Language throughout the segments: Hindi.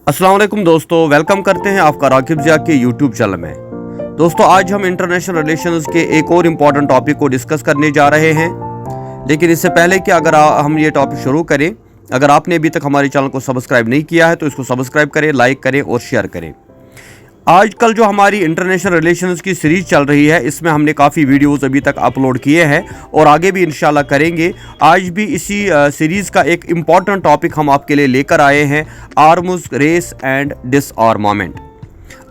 अस्सलाम वालेकुम दोस्तों, वेलकम करते हैं आपका राकिब ज़िया के यूट्यूब चैनल में। दोस्तों, आज हम इंटरनेशनल रिलेशंस के एक और इम्पॉर्टेंट टॉपिक को डिस्कस करने जा रहे हैं। लेकिन इससे पहले कि अगर हम ये टॉपिक शुरू करें, अगर आपने अभी तक हमारे चैनल को सब्सक्राइब नहीं किया है तो इसको सब्सक्राइब करें, लाइक करें और शेयर करें। आजकल जो हमारी इंटरनेशनल रिलेशंस की सीरीज़ चल रही है, इसमें हमने काफ़ी वीडियोस अभी तक अपलोड किए हैं और आगे भी इंशाल्लाह करेंगे। आज भी इसी सीरीज़ का एक इम्पॉर्टेंट टॉपिक हम आपके लिए लेकर आए हैं, arms race and disarmament.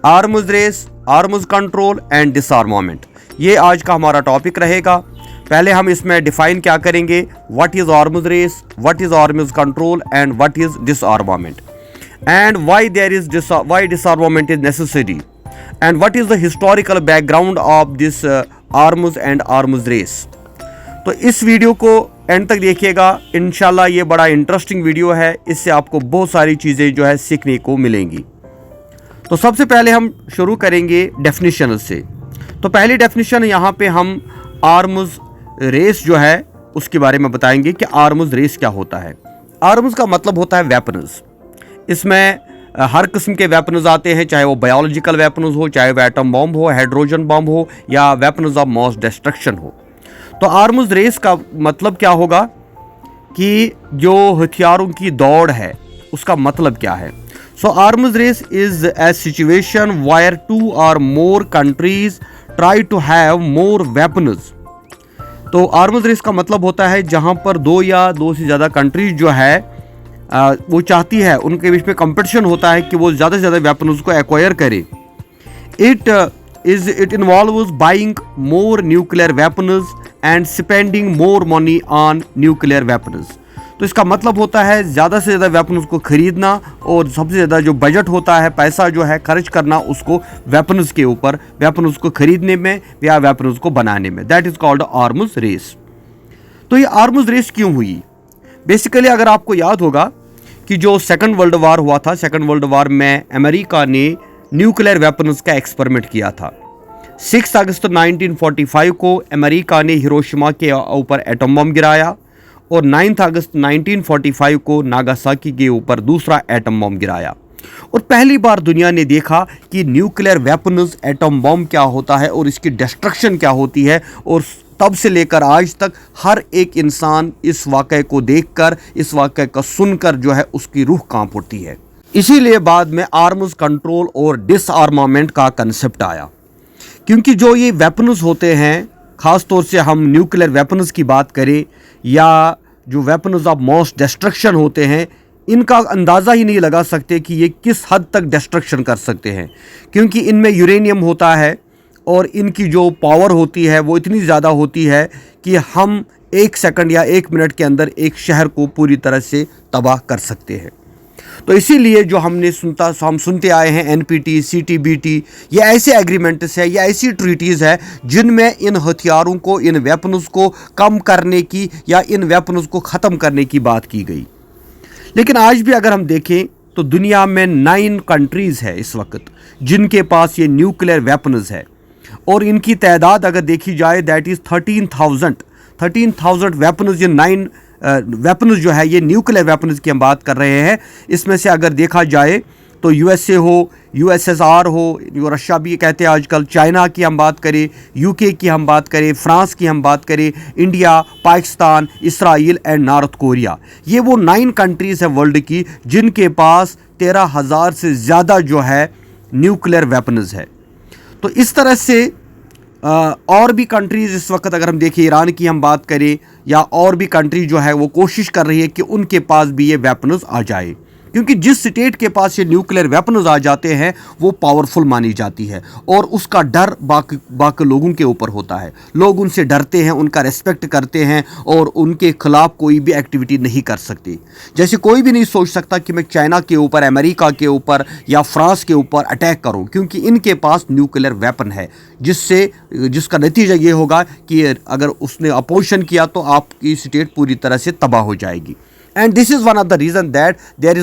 Arms race, arms control and disarmament, ये आज का हमारा टॉपिक रहेगा। पहले हम इसमें डिफ़ाइन क्या करेंगे, what is arms race, what is arms control and what is disarmament, and why disarmament is necessary, and what is the historical background of this arms and arms race। तो इस वीडियो को एंड तक देखिएगा, इंशाल्लाह ये बड़ा इंटरेस्टिंग वीडियो है, इससे आपको बहुत सारी चीज़ें जो है सीखने को मिलेंगी। तो सबसे पहले हम शुरू करेंगे डेफिनेशन से। तो पहली डेफिनेशन यहाँ पे हम आर्म्स रेस जो है उसके बारे में बताएंगे कि आर्म्स रेस क्या होता है। आर्म्स का मतलब होता है वेपन्स। इसमें हर किस्म के वेपन्स आते हैं, चाहे वो बायोलॉजिकल वेपन्स हो, चाहे वो एटम बॉम्ब हो, हाइड्रोजन बॉम्ब हो या वेपन्स ऑफ मास डिस्ट्रक्शन हो। तो आर्म्स रेस का मतलब क्या होगा कि जो हथियारों की दौड़ है उसका मतलब क्या है। So arms race is a situation where two or more countries try to have more weapons. तो आर्म्स रेस का मतलब होता है जहां पर दो या दो से ज़्यादा कंट्रीज जो है वो चाहती है, उनके बीच में कंपटीशन होता है कि वो ज़्यादा से ज़्यादा वेपन उसको एक्वायर करे। It involves buying more nuclear weapons and spending more money on nuclear weapons. तो इसका मतलब होता है ज़्यादा से ज़्यादा वेपन उसको ख़रीदना और सबसे ज़्यादा जो बजट होता है, पैसा जो है खर्च करना उसको वेपन्स के ऊपर, वेपन उसको ख़रीदने में या वेपन उसको बनाने में। That is called arms race. तो ये आर्म्स रेस क्यों हुई? बेसिकली अगर आपको याद होगा कि जो सेकंड वर्ल्ड वार हुआ था, सेकंड वर्ल्ड वार में अमेरिका ने न्यूक्लियर वेपन्स का एक्सपेरिमेंट किया था। 6 अगस्त 1945 को अमेरिका ने हिरोशिमा के ऊपर एटम बम गिराया और 9 अगस्त 1945 को नागासाकी के ऊपर दूसरा एटम बम गिराया। और पहली बार दुनिया ने देखा कि न्यूक्लियर वेपन्स, एटम बम क्या होता है और इसकी डिस्ट्रक्शन क्या होती है। और तब से लेकर आज तक हर एक इंसान इस वाक़े को देखकर, इस वाक़े का सुनकर जो है उसकी रूह कांप उठती है। इसीलिए बाद में आर्म्स कंट्रोल और डिसआर्मामेंट का कंसेप्ट आया, क्योंकि जो ये वेपन्स होते हैं, ख़ास तौर से हम न्यूक्लियर वेपन्स की बात करें या जो वेपन्स ऑफ मास डिस्ट्रक्शन होते हैं, इनका अंदाज़ा ही नहीं लगा सकते कि ये किस हद तक डिस्ट्रक्शन कर सकते हैं, क्योंकि इनमें यूरेनियम होता है और इनकी जो पावर होती है वो इतनी ज़्यादा होती है कि हम 1 सेकंड या 1 मिनट के अंदर एक शहर को पूरी तरह से तबाह कर सकते हैं। तो इसीलिए जो हम सुनते आए हैं NPT, CTBT, ये ऐसे एग्रीमेंट्स है, ये ऐसी ट्रीटीज़ है जिनमें इन हथियारों को, इन वेपन्स को कम करने की या इन वेपन्स को ख़त्म करने की बात की गई। लेकिन आज भी अगर हम देखें तो दुनिया में 9 कंट्रीज़ है इस वक्त जिनके पास ये न्यूक्लियर वेपन्स है और इनकी तादाद अगर देखी जाए दैट इज़ 13,000 वेपन्स। ये 9 वेपन्स जो है ये न्यूक्लियर वेपन्स की हम बात कर रहे हैं। इसमें से अगर देखा जाए तो USA हो, USSR हो, जो रशिया भी कहते हैं आजकल, चाइना की हम बात करें, UK की हम बात करें, फ्रांस की हम बात करें, India, Pakistan, Israel and north Korea, ये वो 9 कंट्रीज़ हैं वर्ल्ड की जिनके पास 13,000 से ज़्यादा जो है न्यूक्लियर वेपन्स है। तो इस तरह से और भी कंट्रीज़ इस वक्त अगर हम देखें, ईरान की हम बात करें या और भी कंट्री जो है वो कोशिश कर रही है कि उनके पास भी ये वेपन्स आ जाए, क्योंकि जिस स्टेट के पास ये न्यूक्लियर वेपन्स आ जाते हैं वो पावरफुल मानी जाती है और उसका डर बाकी लोगों के ऊपर होता है। लोग उनसे डरते हैं, उनका रेस्पेक्ट करते हैं और उनके खिलाफ कोई भी एक्टिविटी नहीं कर सकते। जैसे कोई भी नहीं सोच सकता कि मैं चाइना के ऊपर, अमेरिका के ऊपर या फ्रांस के ऊपर अटैक करूं, क्योंकि इनके पास न्यूक्लियर वेपन है, जिसका नतीजा ये होगा कि अगर उसने अपोजिशन किया तो आपकी स्टेट पूरी तरह से तबाह हो जाएगी। And this is one of the reason that there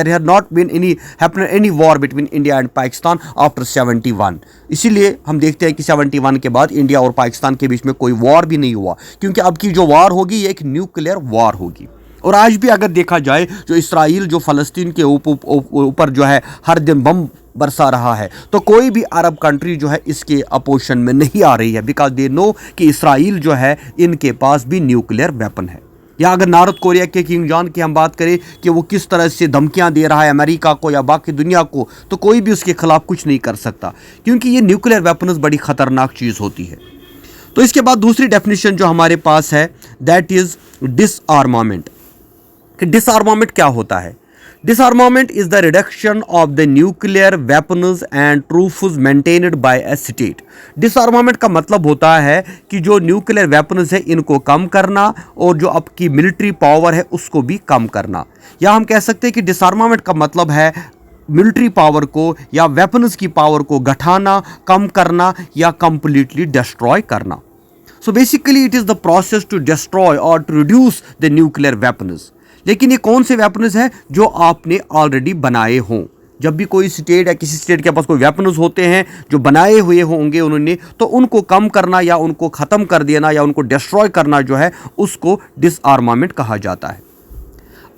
had not been any war between India and Pakistan after 71। इसीलिए हम देखते हैं कि 71 के बाद इंडिया और पाकिस्तान के बीच में कोई वॉर भी नहीं हुआ, क्योंकि अब की जो वार होगी ये एक न्यूक्लियर वार होगी। और आज भी अगर देखा जाए जो इसराइल जो फ़लस्तीन के ऊपर जो है हर दिन बम बरसा रहा है, तो कोई भी अरब कंट्री जो है इसके अपोजिशन में नहीं आ रही है, बिकॉज दे नो कि इसराइल जो है इनके पास भी न्यूक्लियर वेपन है। या अगर नॉर्थ कोरिया के किंग जॉन की हम बात करें कि वो किस तरह से धमकियां दे रहा है अमेरिका को या बाकी दुनिया को, तो कोई भी उसके खिलाफ कुछ नहीं कर सकता, क्योंकि ये न्यूक्लियर वेपन्स बड़ी ख़तरनाक चीज़ होती है। तो इसके बाद दूसरी डेफिनेशन जो हमारे पास है दैट इज़ डिसआर्मामेंट। कि डिसआर्मामेंट क्या होता है? Disarmament is the reduction of the nuclear weapons and troops maintained by a state. Disarmament का मतलब होता है कि जो न्यूक्लियर वेपन्स है इनको कम करना और जो आपकी मिलिट्री पावर है उसको भी कम करना। या हम कह सकते हैं कि डिसआर्मामेंट का मतलब है मिलिट्री पावर को या वेपन्स की पावर को घटाना, कम करना या कंप्लीटली डिस्ट्रॉय करना। So basically it is the process to destroy or to reduce the nuclear weapons. लेकिन ये कौन से वेपन्स हैं? जो आपने ऑलरेडी बनाए हों। जब भी कोई स्टेट या किसी स्टेट के पास कोई वेपन्स होते हैं जो बनाए हुए होंगे उन्होंने, तो उनको कम करना या उनको ख़त्म कर देना या उनको डिस्ट्रॉय करना जो है उसको डिसआर्मामेंट कहा जाता है।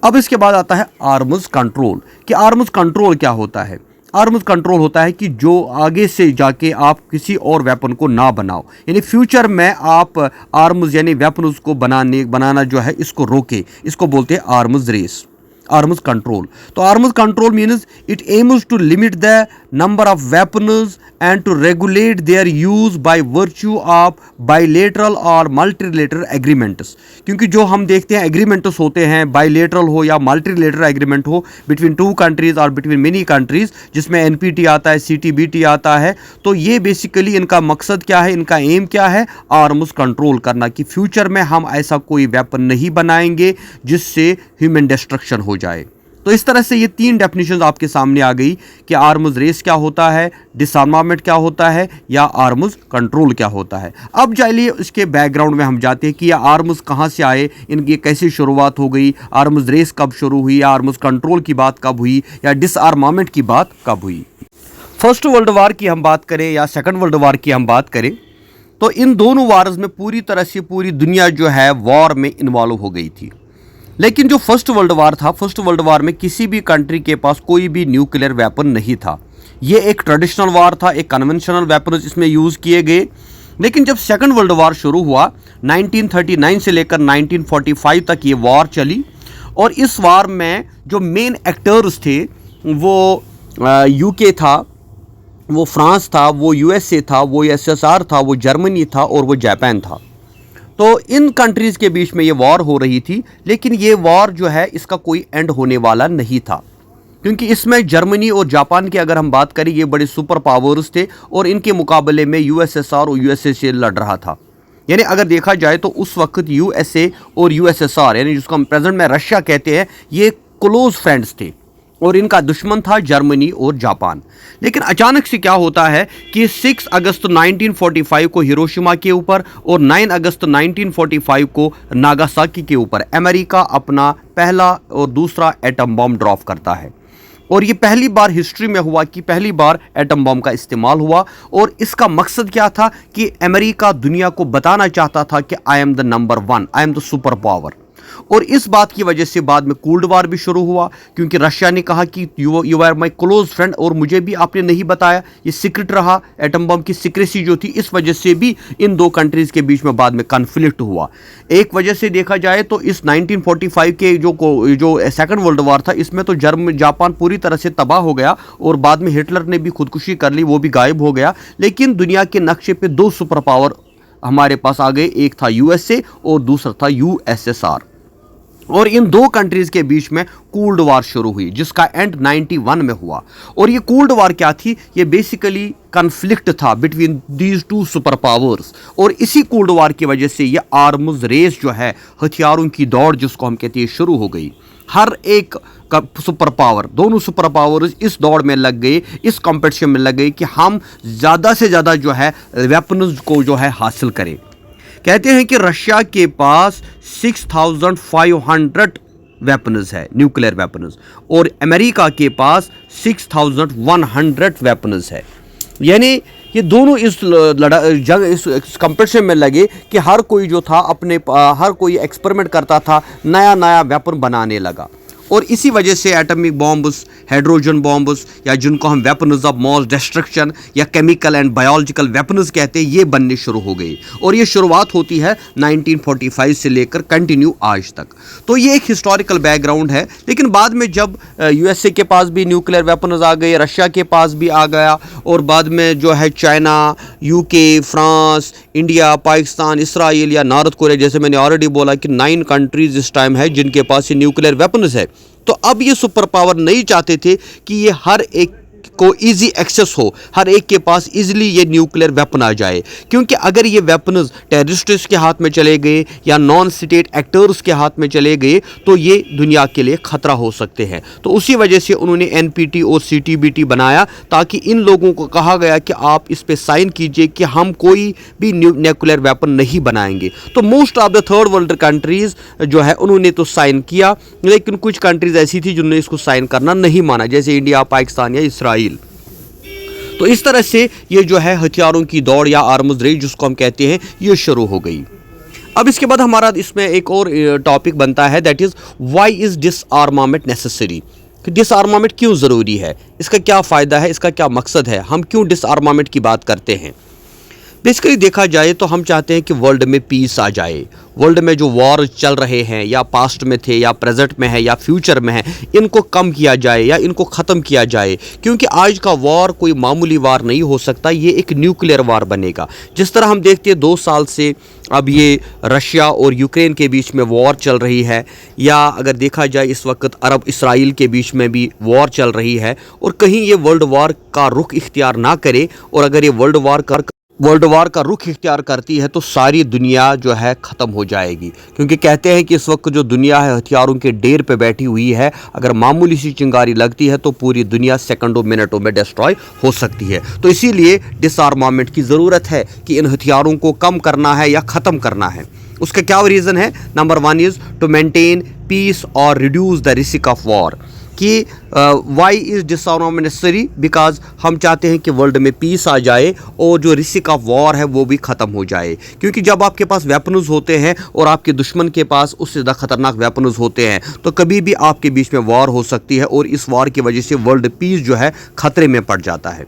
अब इसके बाद आता है आर्म्स कंट्रोल। कि आर्म्स कंट्रोल क्या होता है? आर्म्स कंट्रोल होता है कि जो आगे से जाके आप किसी और वेपन को ना बनाओ, यानी फ्यूचर में आप आर्म्स यानी वेपन को बनाना जो है इसको रोके। इसको बोलते हैं आर्म्स रेस, आर्म्स कंट्रोल। तो arms control means it aims to limit the number of weapons and to regulate their use by virtue of bilateral और मल्टीलेटरल एग्रीमेंट्स। क्योंकि जो हम देखते हैं एग्रीमेंट्स होते हैं, बायलेटरल हो या मल्टीलेटरल एग्रीमेंट हो बिटवीन टू कंट्रीज और बिटवीन मेनी कंट्रीज, जिसमें एनपीटी आता है, सीटीबीटी आता है, तो ये बेसिकली इनका मकसद क्या है, इनका एम क्या है? आर्म्स कंट्रोल करना, कि फ्यूचर में हम ऐसा कोई वेपन नहीं बनाएंगे जिससे ह्यूमन डिस्ट्रक्शन हो जाए। तो इस तरह से ये तीन डेफिनेशन आपके सामने आ गई कि आर्म्स रेस क्या होता है, डिसआर्मामेंट क्या होता है या आर्म्स कंट्रोल क्या होता है। अब चलिए इसके बैकग्राउंड में हम जाते हैं कि ये आर्म्स कहाँ से आए, इनकी कैसी शुरुआत हो गई, आर्म्स रेस कब शुरू हुई, या आर्म्स कंट्रोल की बात कब हुई, या डिसआर्मामेंट की बात कब हुई। फर्स्ट वर्ल्ड वार की हम बात करें या सेकंड वर्ल्ड वार की हम बात करें, तो इन दोनों वार्स में पूरी तरह से पूरी दुनिया जो है वॉर में इन्वॉल्व हो गई थी। लेकिन जो फर्स्ट वर्ल्ड वार था, फर्स्ट वर्ल्ड वार में किसी भी कंट्री के पास कोई भी न्यूक्लियर वेपन नहीं था। ये एक ट्रेडिशनल वार था, एक कन्वेंशनल वेपन इसमें यूज़ किए गए। लेकिन जब सेकंड वर्ल्ड वार शुरू हुआ 1939 से लेकर 1945 तक ये वार चली, और इस वार में जो मेन एक्टर्स थे वो यूके था, वो फ्रांस था, वो यूएसए था, वो एसएसआर था, वो जर्मनी था और वो जापान था। तो इन कंट्रीज़ के बीच में ये वॉर हो रही थी। लेकिन ये वॉर जो है इसका कोई एंड होने वाला नहीं था, क्योंकि इसमें जर्मनी और जापान की अगर हम बात करें, ये बड़े सुपर पावर्स थे और इनके मुकाबले में यूएसएसआर और यूएसए से लड़ रहा था। यानी अगर देखा जाए तो उस वक्त यूएसए और यूएसएसआर यानी जिसको हम प्रेजेंट में रशिया कहते हैं, ये क्लोज फ्रेंड्स थे और इनका दुश्मन था जर्मनी और जापान। लेकिन अचानक से क्या होता है कि 6 अगस्त 1945 को हिरोशिमा के ऊपर और 9 अगस्त 1945 को नागासाकी के ऊपर अमेरिका अपना पहला और दूसरा एटम बम ड्रॉप करता है। और ये पहली बार हिस्ट्री में हुआ कि पहली बार एटम बम का इस्तेमाल हुआ। और इसका मकसद क्या था कि अमेरिका दुनिया को बताना चाहता था कि I am the number 1, I am the super power. और इस बात की वजह से बाद में कोल्ड वार भी शुरू हुआ, क्योंकि रशिया ने कहा कि you are my close friend और मुझे भी आपने नहीं बताया, ये सीक्रेट रहा। एटम बम की सीक्रेसी जो थी, इस वजह से भी इन दो कंट्रीज़ के बीच में बाद में कन्फ्लिक्ट हुआ। एक वजह से देखा जाए तो इस 1945 के जो सेकंड वर्ल्ड वार था, इसमें तो जापान पूरी तरह से तबाह हो गया और बाद में हिटलर ने भी खुदकुशी कर ली, वो भी गायब हो गया। लेकिन दुनिया के नक्शे पर दो सुपर पावर हमारे पास आ गए, एक था यूएसए और दूसरा था यूएसएसआर। और इन दो कंट्रीज के बीच में कोल्ड वार शुरू हुई, जिसका एंड 91 में हुआ। और ये कोल्ड वार क्या थी? ये बेसिकली कन्फ्लिक्ट था between these two super powers. और इसी कोल्ड वार की वजह से ये आर्म्स रेस जो है, हथियारों की दौड़ जिसको हम कहते हैं, शुरू हो गई। हर एक सुपर पावर, दोनों सुपर पावर्स इस दौड़ में लग गए, इस कंपटीशन में लग गए कि हम ज़्यादा से ज़्यादा जो है वेपन्स को जो है हासिल करें। कहते हैं कि रशिया के पास 6500 वेपन्स है, न्यूक्लियर वेपन्स, और अमेरिका के पास 6100 वेपन्स है। यानी ये दोनों इस इस कंपटीशन में लगे कि हर कोई जो था हर कोई एक्सपेरिमेंट करता था, नया नया वेपन बनाने लगा। और इसी वजह से एटॉमिक बॉम्ब्स, हाइड्रोजन बॉम्ब्स, या जिनको हम वेपन्स ऑफ मास डिस्ट्रक्शन या केमिकल एंड बायोलॉजिकल वेपन्स कहते हैं, ये बनने शुरू हो गई। और ये शुरुआत होती है 1945 से लेकर कंटिन्यू आज तक। तो ये एक हिस्टोरिकल बैकग्राउंड है। लेकिन बाद में जब यूएसए के पास भी न्यूक्लियर वेपन्स आ गए, रशिया के पास भी आ गया, और बाद में जो है China, UK, France, India, Pakistan, Israel या नॉर्थ कोरिया, जैसे मैंने ऑलरेडी बोला कि 9 कंट्रीज इस टाइम है जिनके पास ये न्यूक्लियर वेपन्स है। तो अब ये सुपर पावर नहीं चाहते थे कि ये हर एक को इजी एक्सेस हो, हर एक के पास इजीली ये न्यूक्लियर वेपन आ जाए, क्योंकि अगर ये वेपन्स टेररिस्ट्स के हाथ में चले गए या नॉन स्टेट एक्टर्स के हाथ में चले गए तो ये दुनिया के लिए खतरा हो सकते हैं। तो उसी वजह से उन्होंने एनपीटी और सीटीबीटी बनाया, ताकि इन लोगों को कहा गया कि आप इस पे साइन कीजिए कि हम कोई भी न्यूक्लियर वेपन नहीं बनाएंगे। तो most of the third world countries जो है उन्होंने तो साइन किया, लेकिन कुछ कंट्रीज ऐसी थी जिन्होंने इसको साइन करना नहीं माना, जैसे इंडिया, पाकिस्तान या इसराइल। तो इस तरह से ये जो है हथियारों की दौड़ या आर्म्स रेस जिसको हम कहते हैं, ये शुरू हो गई। अब इसके बाद हमारा इसमें एक और टॉपिक बनता है, that is why is डिसआर्मामेंट necessary. डिसआर्मामेंट क्यों ज़रूरी है, इसका क्या फ़ायदा है, इसका क्या मकसद है, हम क्यों डिसआर्मामेंट की बात करते हैं। बेसिकली देखा जाए तो हम चाहते हैं कि वर्ल्ड में पीस आ जाए। वर्ल्ड में जो वॉर चल रहे हैं, या पास्ट में थे, या प्रेजेंट में है, या फ्यूचर में है, इनको कम किया जाए या इनको ख़त्म किया जाए। क्योंकि आज का वॉर कोई मामूली वार नहीं हो सकता, ये एक न्यूक्लियर वार बनेगा। जिस तरह हम देखते हैं 2 साल से अब ये रशिया और यूक्रेन के बीच में वॉर चल रही है, या अगर देखा जाए इस वक्त अरब इसराइल के बीच में भी वॉर चल रही है, और कहीं ये वर्ल्ड वॉर का रुख इख्तियार ना करे, और अगर ये वर्ल्ड वार का रुख इख्तियार करती है तो सारी दुनिया जो है ख़त्म हो जाएगी। क्योंकि कहते हैं कि इस वक्त जो दुनिया है हथियारों के ढेर पे बैठी हुई है, अगर मामूली सी चिंगारी लगती है तो पूरी दुनिया सेकंडों मिनटों में डिस्ट्रॉय हो सकती है। तो इसीलिए डिसआर्मामेंट की ज़रूरत है कि इन हथियारों को कम करना है या ख़त्म करना है। उसका क्या रीज़न है? Number 1 is to maintain peace or reduce the risk of war. कि why is disarmament necessary, because हम चाहते हैं कि वर्ल्ड में पीस आ जाए और जो रिस्क ऑफ वॉर है वो भी ख़त्म हो जाए। क्योंकि जब आपके पास वेपन्स होते हैं और आपके दुश्मन के पास उससे ज़्यादा खतरनाक वेपन्स होते हैं, तो कभी भी आपके बीच में वॉर हो सकती है, और इस वॉर की वजह से वर्ल्ड पीस जो है खतरे में पड़ जाता है।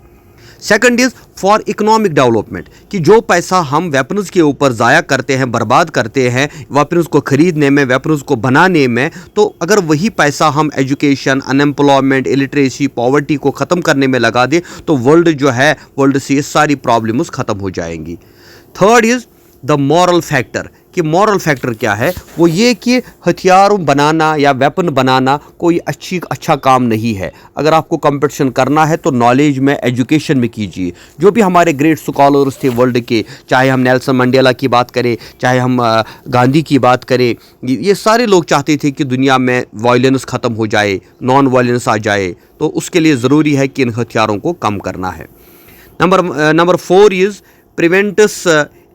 Second is for economic development, कि जो पैसा हम वेपन्स के ऊपर ज़ाया करते हैं, बर्बाद करते हैं वेपन्स को ख़रीदने में, वेपन्स को बनाने में, तो अगर वही पैसा हम एजुकेशन, अनएम्प्लॉयमेंट, इलिटरेसी, पॉवर्टी को ख़त्म करने में लगा दें तो वर्ल्ड जो है, वर्ल्ड से ये सारी प्रॉब्लम्स ख़त्म हो जाएंगी। Third is the moral factor, कि मॉरल फैक्टर क्या है? वो ये कि हथियारों बनाना या वेपन बनाना कोई अच्छा काम नहीं है। अगर आपको कंपटीशन करना है तो नॉलेज में, एजुकेशन में कीजिए। जो भी हमारे ग्रेट स्कॉलर्स थे वर्ल्ड के, चाहे हम नेल्सन मंडेला की बात करें, चाहे हम गांधी की बात करें, ये सारे लोग चाहते थे कि दुनिया में वायलेंस ख़त्म हो जाए, नॉन वायलेंस आ जाए। तो उसके लिए ज़रूरी है कि इन हथियारों को कम करना है। Number 4 is prevents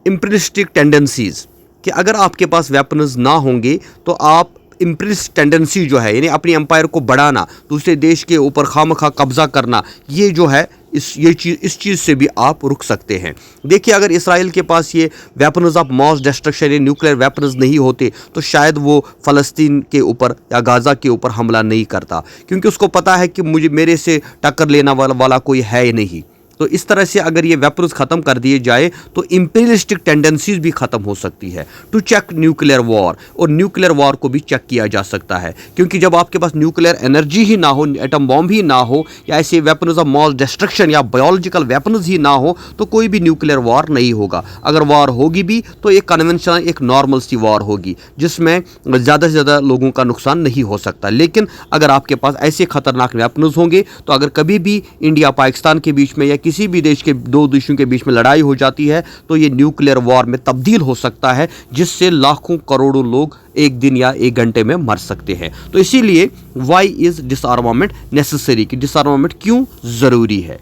imperialistic tendencies, कि अगर आपके पास वेपन्स ना होंगे तो आप इम्पीरियलिस्ट टेंडेंसी जो है, यानी अपनी एम्पायर को बढ़ाना, दूसरे देश के ऊपर खामखा कब्जा करना, ये जो है इस चीज़ से भी आप रुक सकते हैं। देखिए, अगर इसराइल के पास ये वेपन्स ऑफ मास डिस्ट्रक्शन या न्यूक्लियर वेपन्स नहीं होते तो शायद वो फ़लस्तीन के ऊपर या गाज़ा के ऊपर हमला नहीं करता, क्योंकि उसको पता है कि मेरे से टक्कर लेना वाला कोई है ही नहीं। तो इस तरह से अगर ये वेपन्स ख़त्म कर दिए जाए तो इम्पीरियलिस्टिक टेंडेंसीज भी ख़त्म हो सकती है टू चेक न्यूक्लियर वॉर, और न्यूक्लियर वॉर को भी चेक किया जा सकता है। क्योंकि जब आपके पास न्यूक्लियर एनर्जी ही ना हो, एटम बॉम्ब ही ना हो, या ऐसे वेपन्स ऑफ मास डिस्ट्रक्शन या बायोलॉजिकल वेपन्स ही ना हो, तो कोई भी न्यूक्लियर वॉर नहीं होगा। अगर वॉर होगी भी तो एक कन्वेंशनल, एक नॉर्मल सी वॉर होगी, जिसमें ज़्यादा से ज़्यादा लोगों का नुकसान नहीं हो सकता। लेकिन अगर आपके पास ऐसे ख़तरनाक वेपन्स होंगे तो अगर कभी भी इंडिया पाकिस्तान के बीच में या किसी भी देश के दो देशों के बीच में लड़ाई हो जाती है तो ये न्यूक्लियर वॉर में तब्दील हो सकता है, जिससे लाखों करोड़ों लोग एक दिन या एक घंटे में मर सकते हैं। तो इसीलिए व्हाई इज डिसआर्मामेंट नेसेसरी, कि डिसआर्मामेंट क्यों जरूरी है।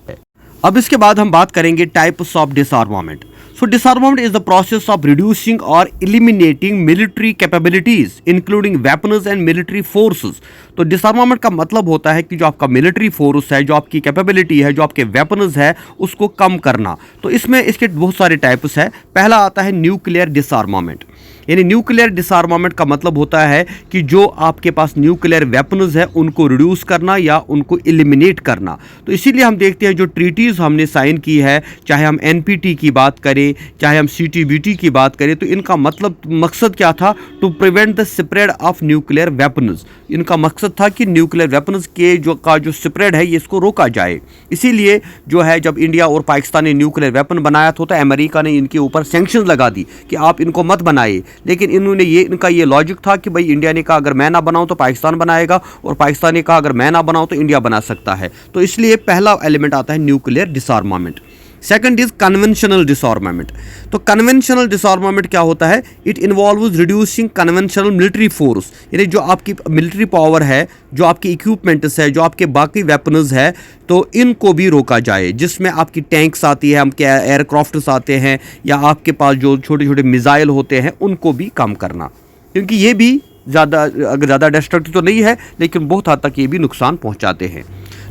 अब इसके बाद हम बात करेंगे types of डिसआर्मामेंट। So disarmament is the process of reducing or eliminating military capabilities, including weapons and military forces. तो डिसआर्मामेंट का मतलब होता है कि जो आपका मिलिट्री फोर्स है, जो आपकी कैपेबिलिटी है, जो आपके वेपन्स है, उसको कम करना। तो इसमें इसके बहुत सारे टाइप्स है। पहला आता है न्यूक्लियर डिसआर्मामेंट। यानी न्यूक्लियर डिसआर्मामेंट का मतलब होता है कि जो आपके पास न्यूक्लियर वेपन्स है उनको रिड्यूस करना या उनको एलिमिनेट करना। तो इसीलिए हम देखते हैं जो ट्रीटीज़ हमने साइन की है, चाहे हम एनपीटी की बात करें, चाहे हम सीटीबीटी की बात करें, तो इनका मकसद क्या था? To prevent the spread of nuclear weapons. इनका मकसद था कि न्यूक्लियर वेपन्स के जो स्प्रेड है ये इसको रोका जाए। इसीलिए जो है जब इंडिया और पाकिस्तान ने न्यूक्लियर वेपन बनाया था तो अमेरिका ने इनके ऊपर सैंक्शंस लगा दी कि आप इनको मत बनाए। लेकिन इनका ये लॉजिक था कि भाई इंडिया ने कहा अगर मैं ना बनाऊं तो पाकिस्तान बनाएगा, और पाकिस्तान ने कहा अगर मैं ना बनाऊं तो इंडिया बना सकता है। तो इसलिए पहला एलिमेंट आता है न्यूक्लियर डिसआर्मामेंट। Second is conventional डिसआर्मामेंट। तो कन्वेंशनल डिसआर्मामेंट क्या होता है? It involves reducing conventional military force. यानी जो आपकी मिलिट्री पावर है, जो आपकी इक्विपमेंट्स है, जो आपके बाकी वेपन्स है, तो इनको भी रोका जाए। जिसमें आपकी टैंक्स आती है, आपके एयरक्राफ्ट्स आते हैं, या आपके पास जो छोटे छोटे मिसाइल होते हैं उनको भी कम करना, क्योंकि ये भी ज़्यादा डिस्ट्रक्टिव तो नहीं है लेकिन बहुत हद तक ये भी नुकसान पहुँचाते हैं।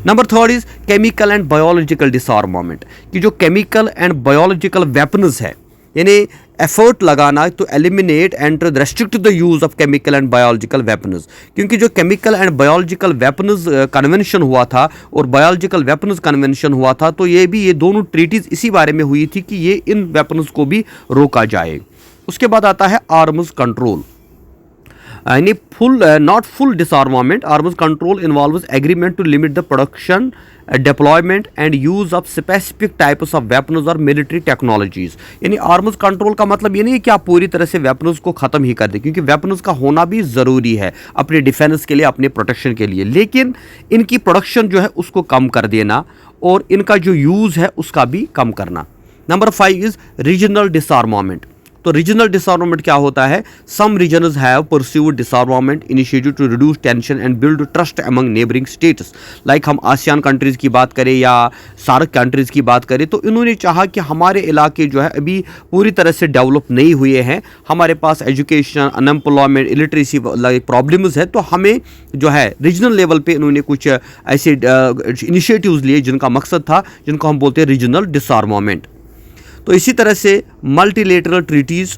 Number third is chemical and biological डिसआर्मामेंट। कि जो केमिकल एंड बायोलॉजिकल वेपन्स है, यानी एफर्ट लगाना to eliminate and restrict the use of chemical and biological weapons. क्योंकि जो chemical and biological weapons convention हुआ था और बायोलॉजिकल वेपन्स कन्वेंशन हुआ था, तो ये दोनों ट्रीटीज़ इसी बारे में हुई थी कि ये इन वेपन्स को भी रोका जाए। उसके बाद आता है आर्म्स कंट्रोल। यानी not full disarmament. Arms control involves agreement to limit the production, deployment and use of specific types of weapons or military technologies. यानी आर्म्स कंट्रोल का मतलब ये नहीं है कि आप पूरी तरह से वेपन्स को ख़त्म ही कर दें, क्योंकि वेपन्स का होना भी ज़रूरी है अपने डिफेंस के लिए, अपने प्रोटेक्शन के लिए, लेकिन इनकी प्रोडक्शन जो है उसको कम कर देना और इनका जो यूज़ है उसका भी कम करना। Number 5 is regional disarmament. तो रीजनल डिसआर्मामेंट क्या होता है? Some regions have pursued disarmament initiative to reduce tension and build trust among neighbouring states. Like हम आसियान कंट्रीज़ की बात करें या सार्क कंट्रीज़ की बात करें, तो इन्होंने चाहा कि हमारे इलाके जो है अभी पूरी तरह से डेवलप नहीं हुए हैं, हमारे पास एजुकेशन, अनएम्प्लॉयमेंट, इलिटरेसी प्रॉब्लम्स है, तो हमें जो है रीजनल लेवल पे इन्होंने कुछ ऐसे इनिशिएटिव्स लिए जिनका मकसद था, जिनको हम बोलते हैं रीजनल डिसआर्मामेंट। तो इसी तरह से multilateral treaties,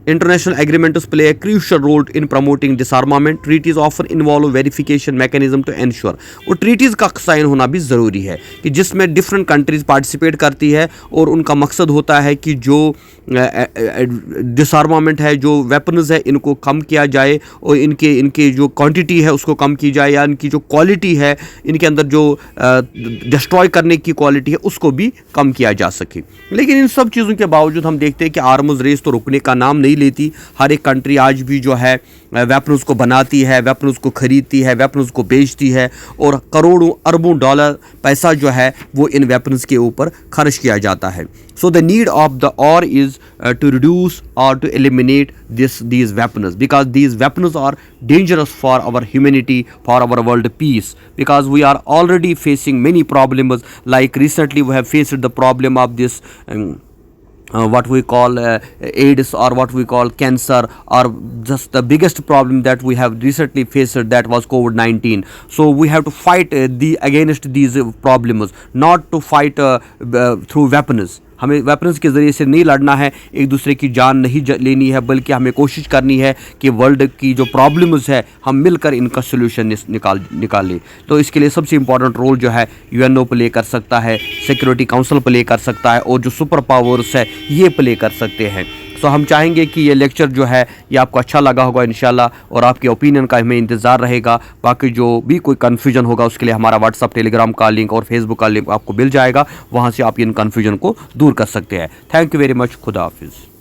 international agreements play a crucial role in promoting disarmament. Treaties often involve verification mechanism to ensure. और ट्रीटीज़ का साइन होना भी ज़रूरी है कि जिसमें डिफरेंट कंट्रीज़ पार्टिसिपेट करती है और उनका मकसद होता है कि जो डिसआर्मामेंट है, जो वेपन्स है, इनको कम किया जाए और इनके जो क्वांटिटी है उसको कम की जाए, या इनकी जो क्वालिटी है, इनके अंदर जो डिस्ट्रॉय करने की क्वालिटी है उसको भी कम किया जा सके। लेकिन इन सब चीज़ों के बावजूद हम देखते हैं कि आर्म्स रेस तो रुकने का नाम नहीं लेती। हर एक कंट्री आज भी जो है वेपन्स को बनाती है, वेपन्स को खरीदती है, वेपन्स को बेचती है, और करोड़ों अरबों डॉलर पैसा जो है वो इन वेपन्स के ऊपर खर्च किया जाता है। So the need of the war is to reduce or to eliminate these weapons, because these weapons are dangerous for our humanity, for our world peace, because we are already facing many problems. Like recently we have faced the problem of this what we call AIDS, or what we call cancer, or just the biggest problem that we have recently faced, that was COVID-19. So we have to fight against these problems, not to fight through weapons. हमें वेपन्स के ज़रिए से नहीं लड़ना है, एक दूसरे की जान नहीं लेनी है, बल्कि हमें कोशिश करनी है कि वर्ल्ड की जो प्रॉब्लम्स है हम मिलकर इनका सोल्यूशन निकालें। तो इसके लिए सबसे इम्पॉर्टेंट रोल जो है यूएनओ प्ले कर सकता है, सिक्योरिटी काउंसिल प्ले कर सकता है, और जो सुपर पावर्स है ये प्ले कर सकते हैं। सो हम चाहेंगे कि ये लेक्चर जो है ये आपको अच्छा लगा होगा इंशाल्लाह, और आपके ओपिनियन का हमें इंतज़ार रहेगा। बाकी जो भी कोई कन्फ्यूजन होगा उसके लिए हमारा व्हाट्सअप, टेलीग्राम का लिंक और फेसबुक का लिंक आपको मिल जाएगा, वहाँ से आप इन कन्फ्यूजन को दूर कर सकते हैं। Thank you very much. खुदा हाफिज़।